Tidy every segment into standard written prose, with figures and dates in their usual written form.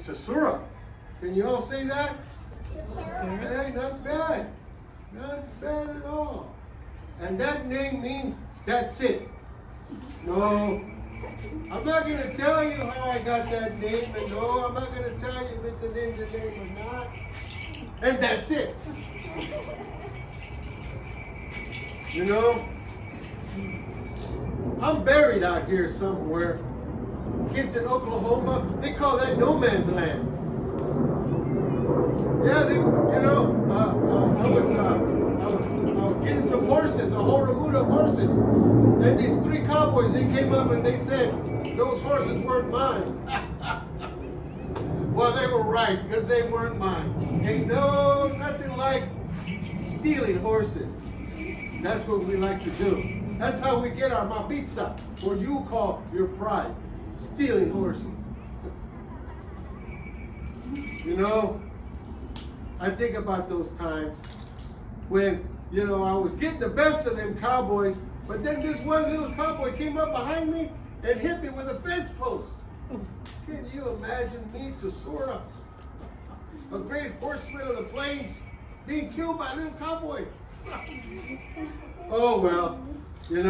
Tesura. Can you all say that? Hey, not bad. Not bad at all. And that name means that's it. No, I'm not going to tell you how I got that name, and no, I'm not going to tell you if it's an Indian name or not. And that's it. You know, I'm buried out here somewhere. Kids in Oklahoma, they call that no man's land. Yeah, I was getting some horses, a whole remuda of horses. And these 3 cowboys, they came up and they said, those horses weren't mine. Well, they were right, because they weren't mine. Ain't nothing like stealing horses. That's what we like to do. That's how we get our mabitza, or you call your pride, stealing horses. You know, I think about those times when, I was getting the best of them cowboys, but then this one little cowboy came up behind me and hit me with a fence post. Can you imagine me, Tesura, a great horseman of the plains, being killed by a little cowboy? Oh, well, and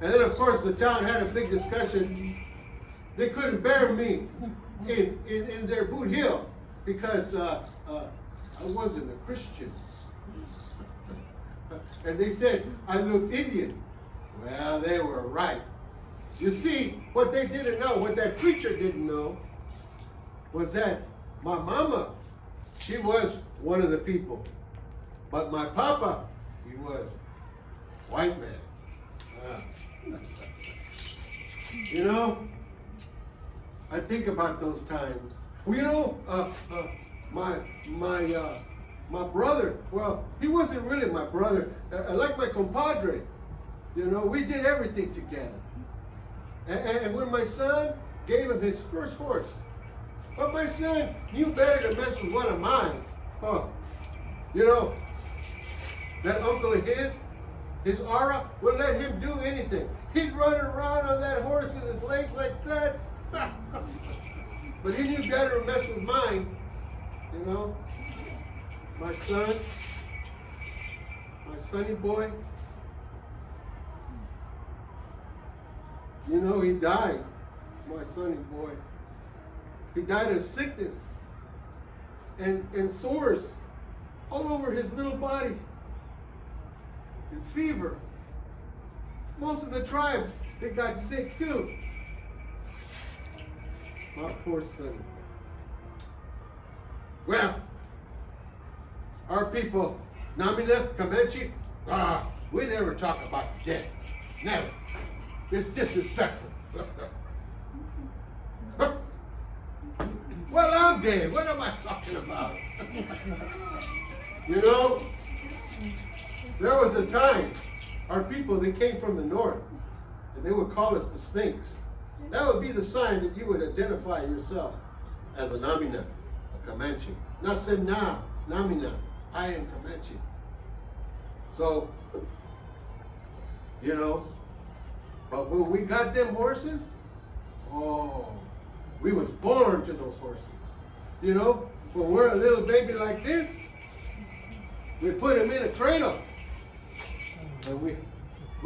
then of course the town had a big discussion. They couldn't bear me in their boot heel because I wasn't a Christian. And they said I looked Indian. Well, they were right. You see, what they didn't know, what that preacher didn't know, was that my mama, she was one of the people. But my papa, he was white man. I think about those times. Well, my brother, well, he wasn't really my brother. Like my compadre, we did everything together. And when my son gave him his first horse, but my son knew better to mess with one of mine. That uncle of his aura, would let him do anything. He'd run around on that horse with his legs like that. But he knew better to mess with mine. My son, my sonny boy, he died, my sonny boy. He died of sickness and sores all over his little body and fever. Most of the tribe, they got sick too. My poor son. Well, our people, Namina, Comanche, we never talk about the dead. Never. It's disrespectful. Well, I'm dead. What am I talking about? There was a time, our people, they came from the north, and they would call us the snakes. That would be the sign that you would identify yourself as a Namina, a Comanche. Nasena, Namina, I am Comanche. So, but when we got them horses, we was born to those horses. When we're a little baby like this, we put him in a cradle. And we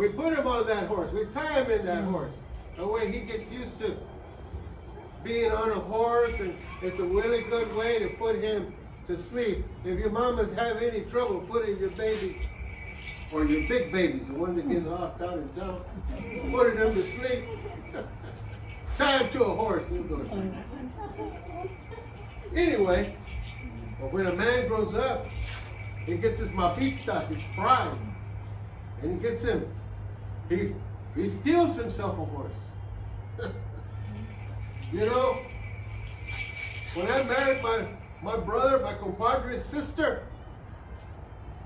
put him on that horse. We tie him in that horse. That way he gets used to being on a horse, and it's a really good way to put him to sleep. If your mamas have any trouble putting your babies, or your big babies, the ones that get lost out in town, putting them to sleep, tie him to a horse, he'll go to sleep. Anyway, but when a man grows up, he gets his mapista, his pride, and he gets him, he steals himself a horse. When I married my brother, my compadre's sister,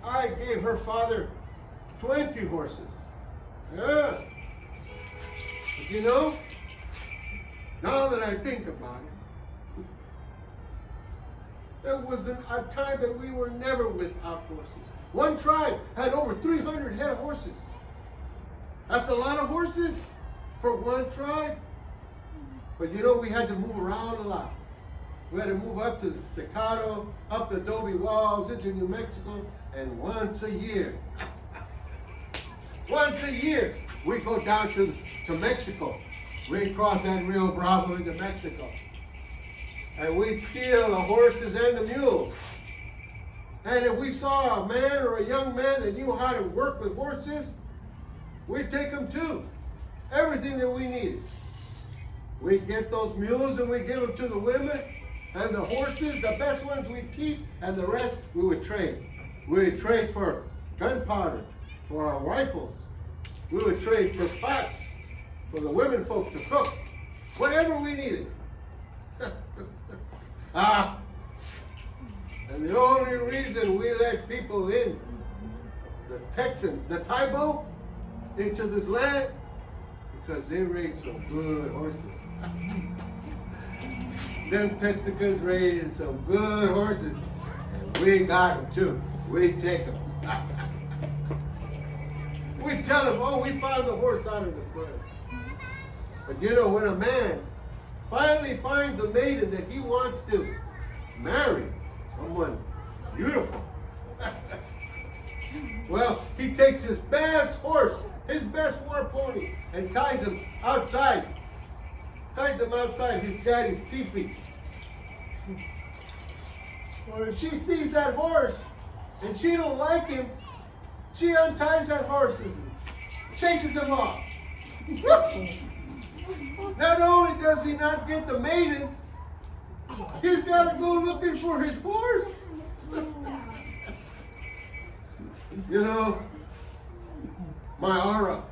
I gave her father 20 horses. Yeah. But now that I think about it, there was a time that we were never without horses. One tribe had over 300 head of horses. That's a lot of horses for one tribe. But we had to move around a lot. We had to move up to the Staccato, up the adobe walls into New Mexico, and once a year, we go down to Mexico. We'd cross that Rio Bravo into Mexico. And we'd steal the horses and the mules. And if we saw a man or a young man that knew how to work with horses, we'd take them too. Everything that we needed. We'd get those mules and we'd give them to the women. And the horses, the best ones we'd keep, and the rest we would trade. We would trade for gunpowder, for our rifles. We would trade for pots for the women folk to cook. Whatever we needed. And the only reason we let people in, the Texans, the Taibo, into this land, because they raised some good horses. Them Texicans raised some good horses, and we got them too. We take them. We tell them, oh, we found the horse out of the flood. But you know, when a man finally finds a maiden that he wants to marry, someone beautiful, well, he takes his best horse, his best war pony, and ties him outside his daddy's teepee. Well, if she sees that horse and she don't like him, she unties that horse and chases him off. Not only does he not get the maiden, he's got to go looking for his horse. You know, my aura,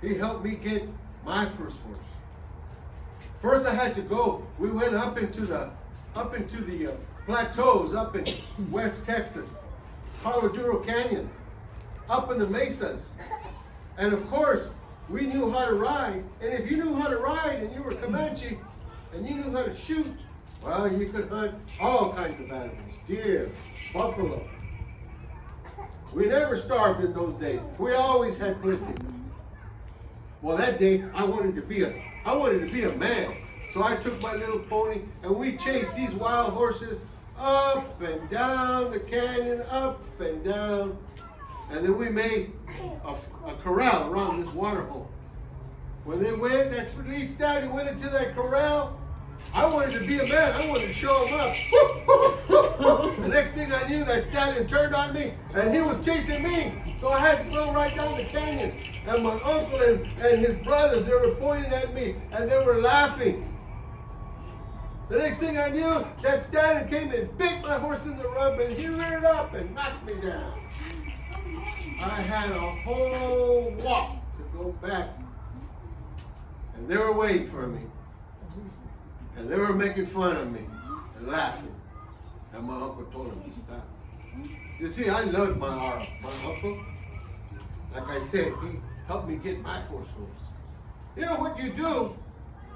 he helped me get my first horse. First I had to go, we went up into the plateaus up in West Texas, Colorado Canyon, up in the mesas. And of course, we knew how to ride. And if you knew how to ride and you were Comanche and you knew how to shoot, well, you could hunt all kinds of animals, deer, buffalo. We never starved in those days. We always had plenty. Well, that day I wanted to be a man. So I took my little pony and we chased these wild horses up and down the canyon, up and down. And then we made a corral around this water hole. When they went, that lead stallion went into that corral. I wanted to be a man. I wanted to show him up. The next thing I knew, that stallion turned on me and he was chasing me. So I had to go right down the canyon. And my uncle and his brothers, they were pointing at me and they were laughing. The next thing I knew, that stallion came and bit my horse in the rump and he reared up and knocked me down. I had a whole walk to go back. And they were waiting for me. And they were making fun of me and laughing. And my uncle told them to stop. You see, I loved my uncle. Like I said, he helped me get my first horse. You know what you do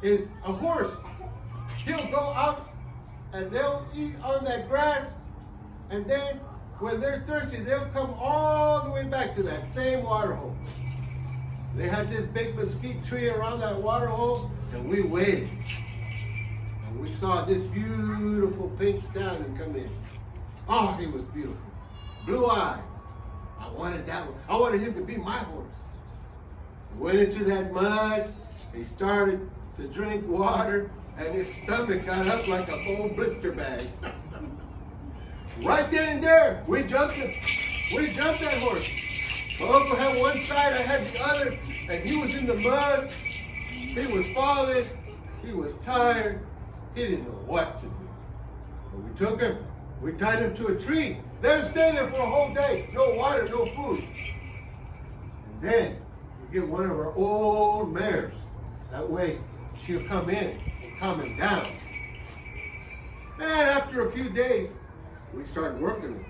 is a horse, he'll go out and they'll eat on that grass, and then when they're thirsty, they'll come all the way back to that same water hole. They had this big mesquite tree around that water hole, and we waited. And we saw this beautiful pink stallion come in. Oh, he was beautiful. Blue eyes. I wanted that one. I wanted him to be my horse. We went into that mud. He started to drink water, and his stomach got up like a whole blister bag. Right then and there, we jumped him. We jumped that horse. My uncle had one side, I had the other, and he was in the mud. He was falling. He was tired. He didn't know what to do. But we took him. We tied him to a tree. Let him stay there for a whole day. No water, no food. And then we get one of our old mares. That way she'll come in and calm him down. And after a few days, we started working him.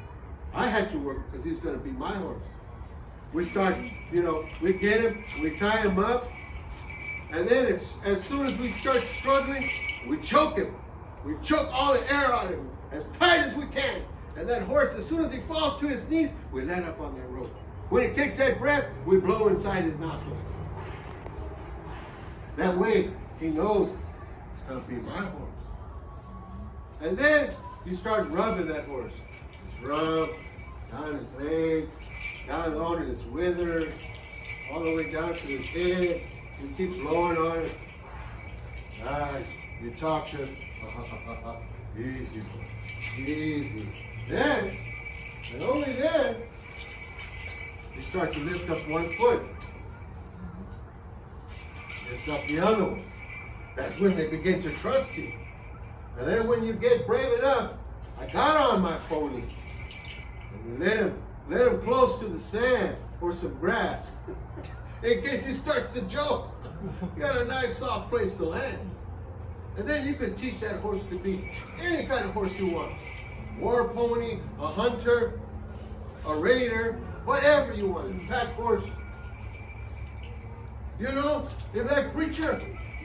I had to work because he's going to be my horse. We start, we get him, we tie him up, and then as soon as we start struggling, we choke him. We choke all the air out of him as tight as we can. And that horse, as soon as he falls to his knees, we let up on that rope. When he takes that breath, we blow inside his nostrils. That way, he knows it's going to be my horse. And then you start rubbing that horse. Rub down his legs, down on his withers, all the way down to his head. You keep blowing on it. Nice. You talk to him. Easy, boy. Easy. Then, and only then, you start to lift up one foot. Lift up the other one. That's when they begin to trust you. And then when you get brave enough, I got on my pony. And we let him close to the sand or some grass. In case he starts to jump. You got a nice soft place to land. And then you can teach that horse to be any kind of horse you want. War pony, a hunter, a raider, whatever you want. A pack horse. You know, if that preacher,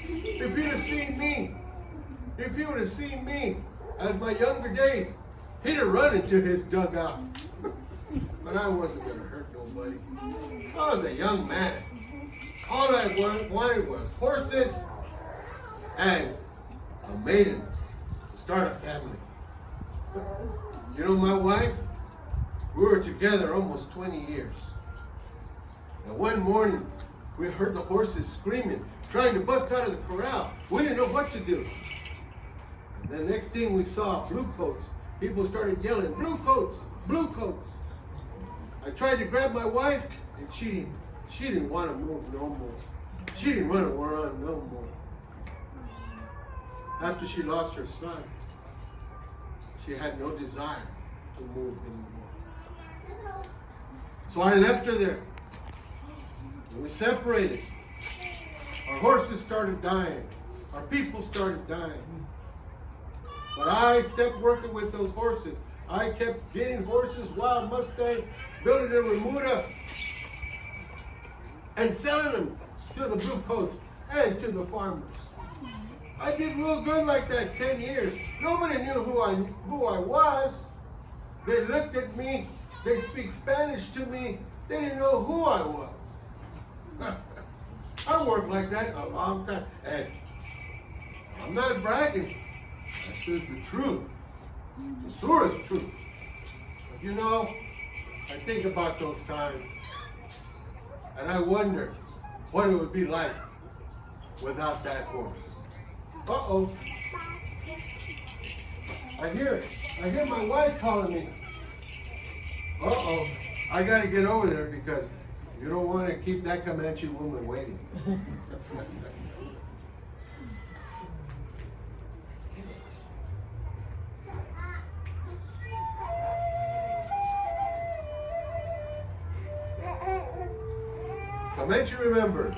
if he'd have seen me, if he would have seen me at my younger days, he'd have run into his dugout. But I wasn't going to hurt nobody. I was a young man. All I wanted was horses and a maiden to start a family. You know, my wife, we were together almost 20 years. And one morning, we heard the horses screaming, trying to bust out of the corral. We didn't know what to do. And the next thing we saw, blue coats. People started yelling, blue coats, blue coats. I tried to grab my wife, and she didn't want to move no more. She didn't want to run no more. After she lost her son, she had no desire to move anymore. So I left her there. And we separated. Our horses started dying. Our people started dying. But I kept working with those horses. I kept getting horses, wild Mustangs, building a remuda, and selling them to the blue coats and to the farmers. I did real good like that 10 years. Nobody knew who I was. They looked at me. They speak Spanish to me. They didn't know who I was. I worked like that a long time. And I'm not bragging. That's just the truth. The surest truth. But you know, I think about those times. And I wonder what it would be like without that horse. Uh-oh. I hear my wife calling me. Uh-oh. I got to get over there because you don't want to keep that Comanche woman waiting. Comanche remembers.